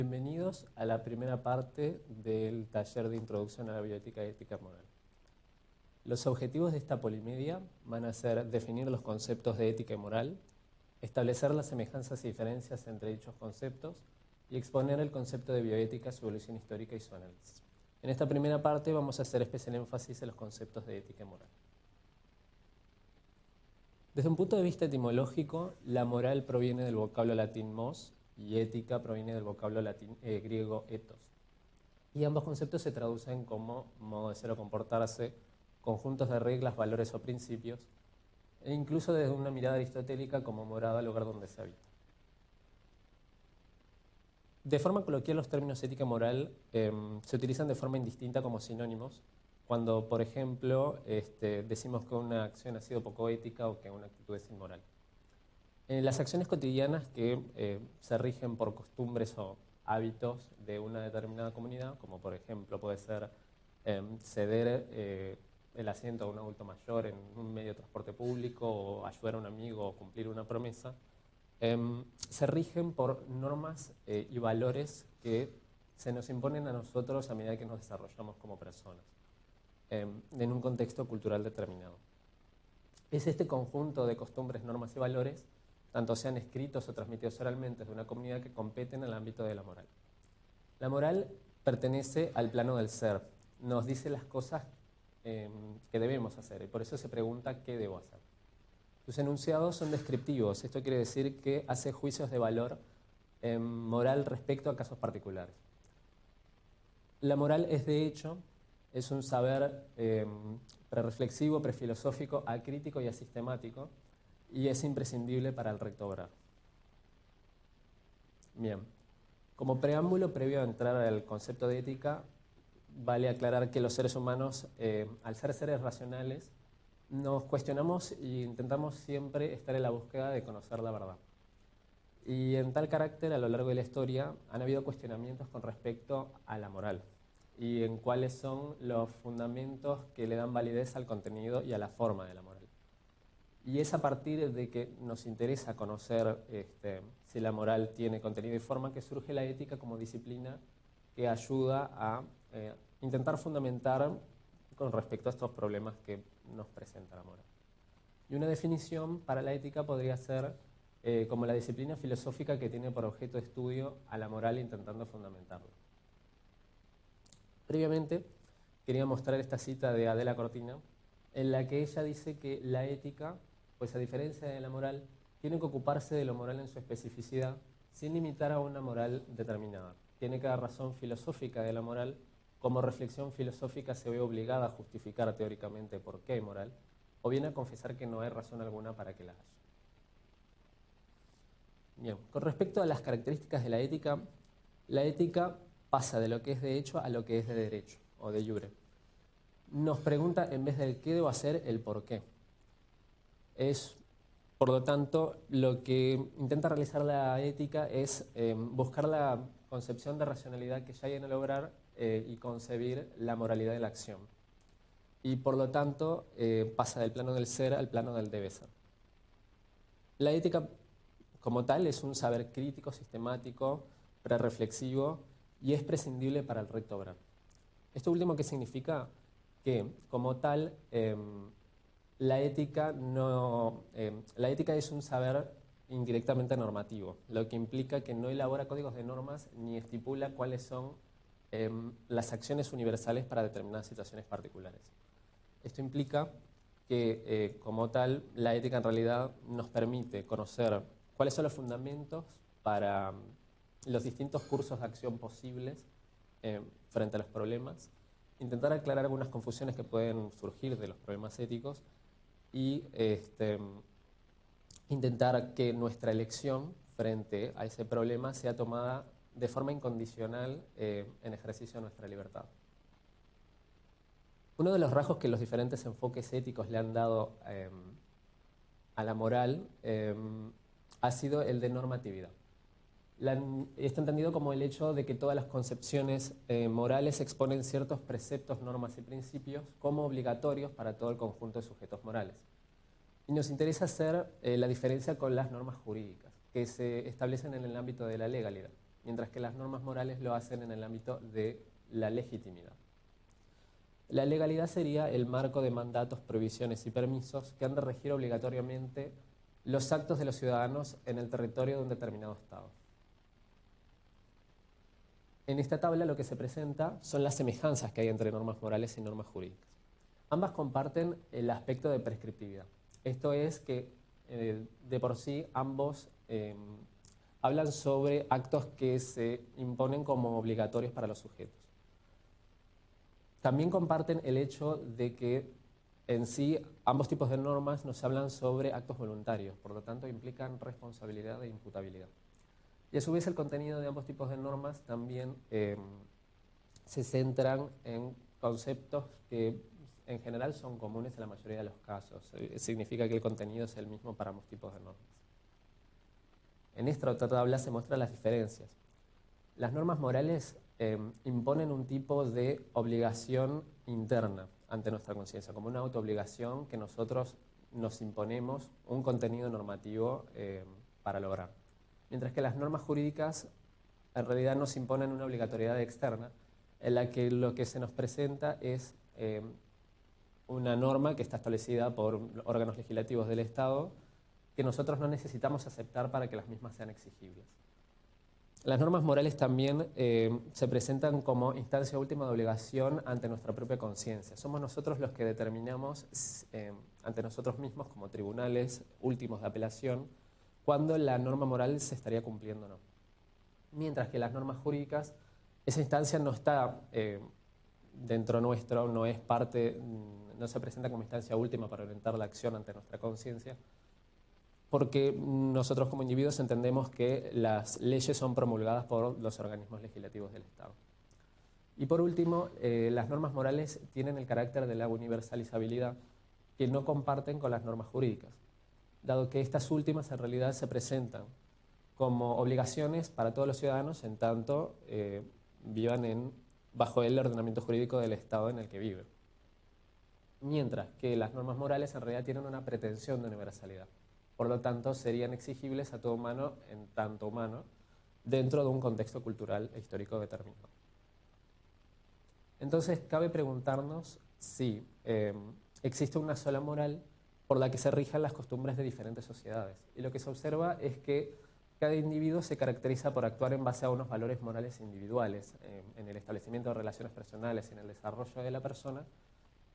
Bienvenidos a la primera parte del taller de Introducción a la Bioética y Ética Moral. Los objetivos de esta polimedia van a ser definir los conceptos de ética y moral, establecer las semejanzas y diferencias entre dichos conceptos y exponer el concepto de bioética, su evolución histórica y su análisis. En esta primera parte vamos a hacer especial énfasis en los conceptos de ética y moral. Desde un punto de vista etimológico, la moral proviene del vocablo latín mos y ética proviene del vocablo griego ethos. Y ambos conceptos se traducen como modo de ser o comportarse, conjuntos de reglas, valores o principios, e incluso desde una mirada aristotélica como morada, lugar donde se habita. De forma coloquial, los términos ética y moral se utilizan de forma indistinta como sinónimos, cuando, por ejemplo, decimos que una acción ha sido poco ética o que una actitud es inmoral. En las acciones cotidianas que se rigen por costumbres o hábitos de una determinada comunidad, como por ejemplo puede ser ceder el asiento a un adulto mayor en un medio de transporte público o ayudar a un amigo o cumplir una promesa, se rigen por normas y valores que se nos imponen a nosotros a medida que nos desarrollamos como personas, en un contexto cultural determinado. Es este conjunto de costumbres, normas y valores, tanto sean escritos o transmitidos oralmente de una comunidad, que competen en el ámbito de la moral. La moral pertenece al plano del ser, nos dice las cosas que debemos hacer y por eso se pregunta qué debo hacer. Sus enunciados son descriptivos, esto quiere decir que hace juicios de valor moral respecto a casos particulares. La moral es de hecho, es un saber prereflexivo, prefilosófico, acrítico y asistemático, y es imprescindible para el recto obrar. Bien, como preámbulo previo a entrar al concepto de ética, vale aclarar que los seres humanos, al ser seres racionales, nos cuestionamos e intentamos siempre estar en la búsqueda de conocer la verdad. Y en tal carácter, a lo largo de la historia, han habido cuestionamientos con respecto a la moral y en cuáles son los fundamentos que le dan validez al contenido y a la forma de la moral. Y es a partir de que nos interesa conocer si la moral tiene contenido y forma que surge la ética como disciplina que ayuda a intentar fundamentar con respecto a estos problemas que nos presenta la moral. Y una definición para la ética podría ser como la disciplina filosófica que tiene por objeto de estudio a la moral intentando fundamentarla. Previamente quería mostrar esta cita de Adela Cortina, en la que ella dice que la ética, pues a diferencia de la moral, tiene que ocuparse de lo moral en su especificidad, sin limitar a una moral determinada. Tiene que dar razón filosófica de la moral, como reflexión filosófica se ve obligada a justificar teóricamente por qué hay moral, o bien a confesar que no hay razón alguna para que la haya. Bien, con respecto a las características de la ética pasa de lo que es de hecho a lo que es de derecho, o de iure. Nos pregunta, en vez del qué debo hacer, el por qué. Es, por lo tanto, lo que intenta realizar la ética es buscar la concepción de racionalidad que ya hay en el obrar y concebir la moralidad de la acción. Y por lo tanto, pasa del plano del ser al plano del debe ser. La ética, como tal, es un saber crítico, sistemático, prereflexivo y es prescindible para el recto obrar. Esto último, ¿qué significa? Que, como tal, la ética es un saber indirectamente normativo, lo que implica que no elabora códigos de normas ni estipula cuáles son las acciones universales para determinadas situaciones particulares. Esto implica que, como tal, la ética en realidad nos permite conocer cuáles son los fundamentos para los distintos cursos de acción posibles frente a los problemas, intentar aclarar algunas confusiones que pueden surgir de los problemas éticos y intentar que nuestra elección frente a ese problema sea tomada de forma incondicional en ejercicio de nuestra libertad. Uno de los rasgos que los diferentes enfoques éticos le han dado a la moral ha sido el de normatividad. Está entendido como el hecho de que todas las concepciones morales exponen ciertos preceptos, normas y principios como obligatorios para todo el conjunto de sujetos morales. Y nos interesa hacer la diferencia con las normas jurídicas, que se establecen en el ámbito de la legalidad. mientras que las normas morales lo hacen en el ámbito de la legitimidad. La legalidad sería el marco de mandatos, prohibiciones y permisos que han de regir obligatoriamente los actos de los ciudadanos en el territorio de un determinado Estado. En esta tabla lo que se presenta son las semejanzas que hay entre normas morales y normas jurídicas. Ambas comparten el aspecto de prescriptividad. Esto es que de por sí ambos hablan sobre actos que se imponen como obligatorios para los sujetos. También comparten el hecho de que en sí ambos tipos de normas nos hablan sobre actos voluntarios, por lo tanto implican responsabilidad e imputabilidad. Y a su vez el contenido de ambos tipos de normas también se centran en conceptos que en general son comunes en la mayoría de los casos. Significa que el contenido es el mismo para ambos tipos de normas. En esta otra tabla se muestran las diferencias. Las normas morales imponen un tipo de obligación interna ante nuestra conciencia, como una autoobligación que nosotros nos imponemos un contenido normativo para lograr. Mientras que las normas jurídicas en realidad nos imponen una obligatoriedad externa en la que lo que se nos presenta es una norma que está establecida por órganos legislativos del Estado que nosotros no necesitamos aceptar para que las mismas sean exigibles. Las normas morales también se presentan como instancia última de obligación ante nuestra propia conciencia. Somos nosotros los que determinamos ante nosotros mismos como tribunales últimos de apelación cuando la norma moral se estaría cumpliendo o no. Mientras que las normas jurídicas, esa instancia no está dentro nuestro, no es parte, no se presenta como instancia última para orientar la acción ante nuestra conciencia, porque nosotros como individuos entendemos que las leyes son promulgadas por los organismos legislativos del Estado. Y por último, las normas morales tienen el carácter de la universalizabilidad que no comparten con las normas jurídicas, dado que estas últimas en realidad se presentan como obligaciones para todos los ciudadanos en tanto vivan bajo el ordenamiento jurídico del Estado en el que viven. Mientras que las normas morales en realidad tienen una pretensión de universalidad. Por lo tanto, serían exigibles a todo humano en tanto humano dentro de un contexto cultural e histórico determinado. Entonces, cabe preguntarnos si existe una sola moral por la que se rijan las costumbres de diferentes sociedades. Y lo que se observa es que cada individuo se caracteriza por actuar en base a unos valores morales individuales. En el establecimiento de relaciones personales y en el desarrollo de la persona,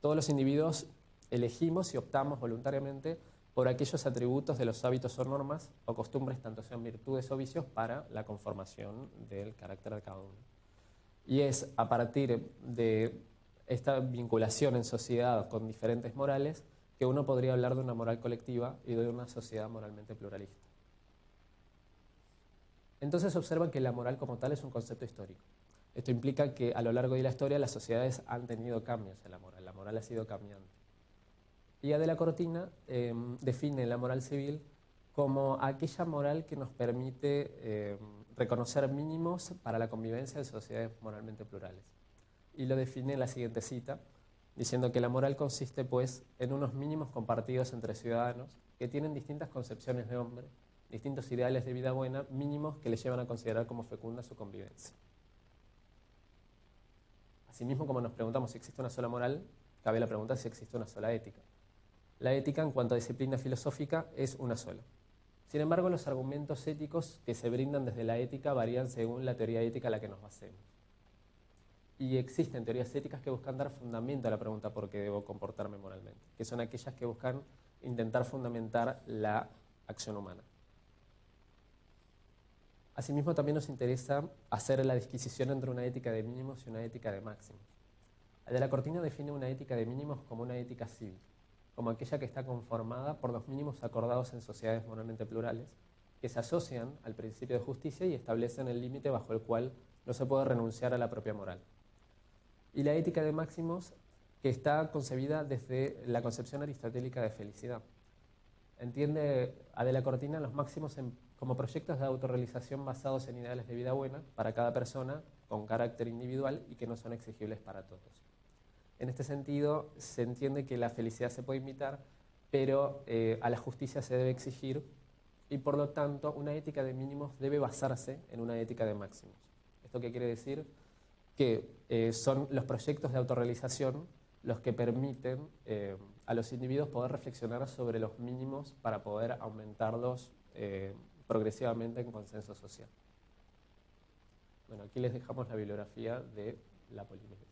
todos los individuos elegimos y optamos voluntariamente por aquellos atributos de los hábitos o normas o costumbres, tanto sean virtudes o vicios, para la conformación del carácter de cada uno. Y es a partir de esta vinculación en sociedad con diferentes morales que uno podría hablar de una moral colectiva y de una sociedad moralmente pluralista. Entonces observan que la moral como tal es un concepto histórico. Esto implica que a lo largo de la historia las sociedades han tenido cambios en la moral ha sido cambiante. Y Adela Cortina define la moral civil como aquella moral que nos permite reconocer mínimos para la convivencia de sociedades moralmente plurales. Y lo define en la siguiente cita, diciendo que la moral consiste, pues, en unos mínimos compartidos entre ciudadanos que tienen distintas concepciones de hombre, distintos ideales de vida buena, mínimos que les llevan a considerar como fecunda su convivencia. Asimismo, como nos preguntamos si existe una sola moral, cabe la pregunta si existe una sola ética. La ética, en cuanto a disciplina filosófica, es una sola. Sin embargo, los argumentos éticos que se brindan desde la ética varían según la teoría ética a la que nos basemos. Y existen teorías éticas que buscan dar fundamento a la pregunta ¿por qué debo comportarme moralmente?, que son aquellas que buscan intentar fundamentar la acción humana. Asimismo, también nos interesa hacer la disquisición entre una ética de mínimos y una ética de máximos. Adela Cortina define una ética de mínimos como una ética cívica, como aquella que está conformada por los mínimos acordados en sociedades moralmente plurales, que se asocian al principio de justicia y establecen el límite bajo el cual no se puede renunciar a la propia moral. Y la ética de máximos, que está concebida desde la concepción aristotélica de felicidad. Entiende Adela Cortina los máximos como proyectos de autorrealización basados en ideales de vida buena para cada persona, con carácter individual y que no son exigibles para todos. En este sentido, se entiende que la felicidad se puede imitar, pero a la justicia se debe exigir y por lo tanto una ética de mínimos debe basarse en una ética de máximos. ¿Esto qué quiere decir? Que son los proyectos de autorrealización los que permiten a los individuos poder reflexionar sobre los mínimos para poder aumentarlos progresivamente en consenso social. Bueno, aquí les dejamos la bibliografía de la política.